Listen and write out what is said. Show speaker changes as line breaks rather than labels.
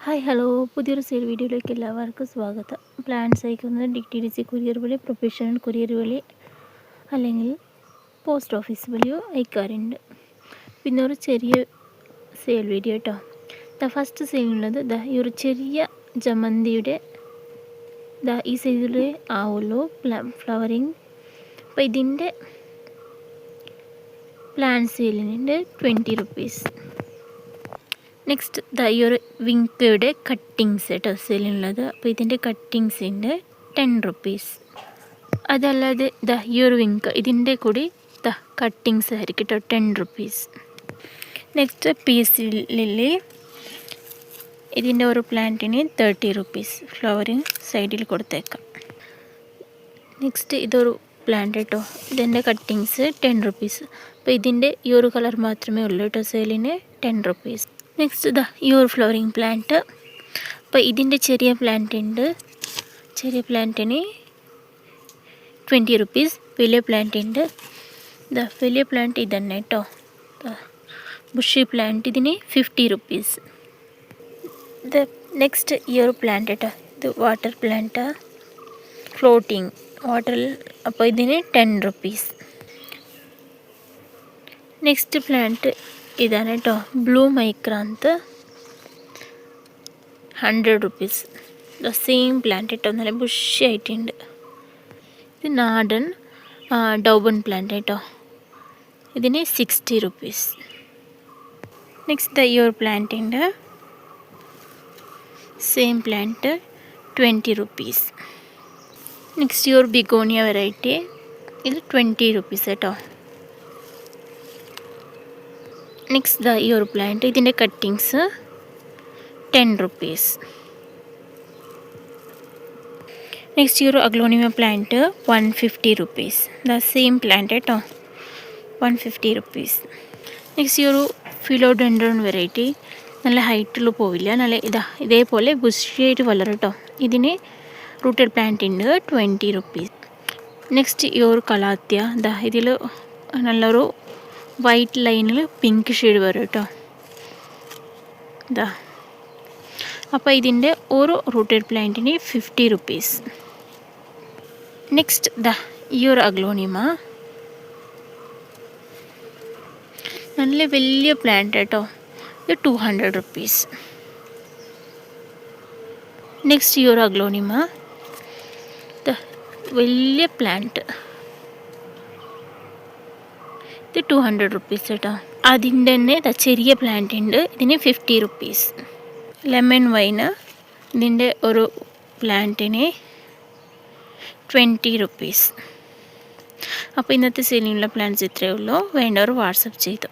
Hi hello, പുതിയൊരു sale വീഡിയോയിലേക്ക് എല്ലാവർക്കും സ്വാഗതം. പ്ലാൻസ് അയക്കുന്നത് DTDC കൊറിയർ വഴി, പ്രൊഫഷണൽ കൊറിയർ വഴി അല്ലെങ്കിൽ പോസ്റ്റ് ഓഫീസ് വഴിയോ അയക്കാറുണ്ട്. പിന്നെ ഒരു ചെറിയ സെയിൽ വീഡിയോ കേട്ടോ. ഫസ്റ്റ് സെയിലുള്ളത് ഈ ഒരു ചെറിയ ജമന്തിയുടെ ഈ സൈസിൽ ആവുള്ളൂ ഫ്ലവറിങ്. അപ്പോൾ ഇതിൻ്റെ പ്ലാൻ സെയിലിനുണ്ട് 20 റുപ്പീസ്. നെക്സ്റ്റ് ഈ ഒരു വിങ്കയുടെ കട്ടിങ്സ് കേട്ടോ സെയിലുള്ളത്. അപ്പോൾ ഇതിൻ്റെ കട്ടിങ്സിൻ്റെ 10 റുപ്പീസ്. അതല്ലാതെ ഈ ഒരു വിങ്ക് ഇതിൻ്റെ കൂടി കട്ടിങ്സ് ആയിരിക്കും കേട്ടോ 10 റുപ്പീസ്. നെക്സ്റ്റ് പീസ് ലില്ലി, ഇതിൻ്റെ ഒരു പ്ലാന്റിന് 30 റുപ്പീസ്. ഫ്ലവറിങ് സൈഡിൽ കൊടുത്തേക്കാം. നെക്സ്റ്റ് ഇതൊരു പ്ലാന്റ് കേട്ടോ, ഇതിൻ്റെ കട്ടിങ്സ് 10 റുപ്പീസ്. അപ്പോൾ ഇതിൻ്റെ ഈ ഒരു കളർ മാത്രമേ ഉള്ളൂ കേട്ടോ സെയിലിന് 10 റുപ്പീസ്. നെക്സ്റ്റ് ഈ ഒരു ഫ്ലവറിങ് പ്ലാന്റ്. അപ്പോൾ ഇതിൻ്റെ ചെറിയ പ്ലാന്റ് ഉണ്ട്, ചെറിയ പ്ലാന്റിന് 20 റുപ്പീസ്. വലിയ പ്ലാന്റ് ഉണ്ട്, വലിയ പ്ലാന്റ് ഇതന്നെ കേട്ടോ. ബുഷി പ്ലാന്റ് ഇതിന് 50 റുപ്പീസ്. നെക്സ്റ്റ് ഈ ഒരു പ്ലാന്റ് കേട്ടോ, ഇത് വാട്ടർ പ്ലാന്റ്, ഫ്ലോട്ടിങ് വാട്ടറിൽ. അപ്പോൾ ഇതിന് 10 റുപ്പീസ്. നെക്സ്റ്റ് പ്ലാന്റ് ഇതാണ് കേട്ടോ, ബ്ലൂ മൈക്രാന്ത്, 100 റുപ്പീസ്. സെയിം പ്ലാന്റ് കേട്ടോ, നല്ല ബുഷി ആയിട്ടുണ്ട്. ഇത് നാടൻ ഡൗബൺ പ്ലാന്റ് കേട്ടോ, ഇതിന് 60 റുപ്പീസ്. നെക്സ്റ്റ് ഈ ഒരു പ്ലാന്റ് ഉണ്ട്, സെയിം പ്ലാന്റ് 20 റുപ്പീസ്. നെക്സ്റ്റ് ഈ ഒരു ബിഗോണിയ വെറൈറ്റി, ഇത് 20 റുപ്പീസ് കേട്ടോ. നെക്സ്റ്റ് ഈ ഒരു പ്ലാന്റ്, ഇതിൻ്റെ കട്ടിങ്സ് 10 റുപ്പീസ്. നെക്സ്റ്റ് ഈ ഒരു aglaonema plant 150 rupees. Same plant കേട്ടോ, 150 റുപ്പീസ്. നെക്സ്റ്റ് ഈ ഒരു ഫിലോഡെൻഡ്രോൺ വെറൈറ്റി, നല്ല ഹൈറ്റിൽ പോവില്ല, നല്ല ഇതേപോലെ ബുഷിയായിട്ട് വളരും കേട്ടോ. ഇതിന് റൂട്ടഡ് പ്ലാന്റ് ഉണ്ട് 20 റുപ്പീസ്. നെക്സ്റ്റ് ഈ ഒരു കലാത്തിയ, ഇതിൽ നല്ലൊരു വൈറ്റ് ലൈനിൽ പിങ്ക് ഷെയ്ഡ് വരും കേട്ടോ. അപ്പോൾ ഇതിൻ്റെ ഒരു റൂട്ടഡ് പ്ലാന്റിന് 50 റുപ്പീസ്. നെക്സ്റ്റ് ഈ ഒരു അഗ്ലോണിമ, നല്ല വലിയ പ്ലാന്റ് കേട്ടോ, ഇത് 200 റുപ്പീസ്. നെക്സ്റ്റ് ഈ ഒരു അഗ്ലോണിമ, വലിയ പ്ലാന്റ്, ഇത് 200 റുപ്പീസ് കേട്ടോ. അതിൻ്റെ തന്നെ ചെറിയ പ്ലാന്റ് ഉണ്ട്, ഇതിന് 50 റുപ്പീസ്. ലെമൺ വൈന്, ഇതിൻ്റെ ഒരു പ്ലാന്റിന് 20 റുപ്പീസ്. അപ്പോൾ ഇന്നത്തെ സെയിലിനുള്ള പ്ലാന്റ്സ് ഇത്രയേ ഉള്ളൂ. വേണ്ടവർ വാട്സപ്പ് ചെയ്തു.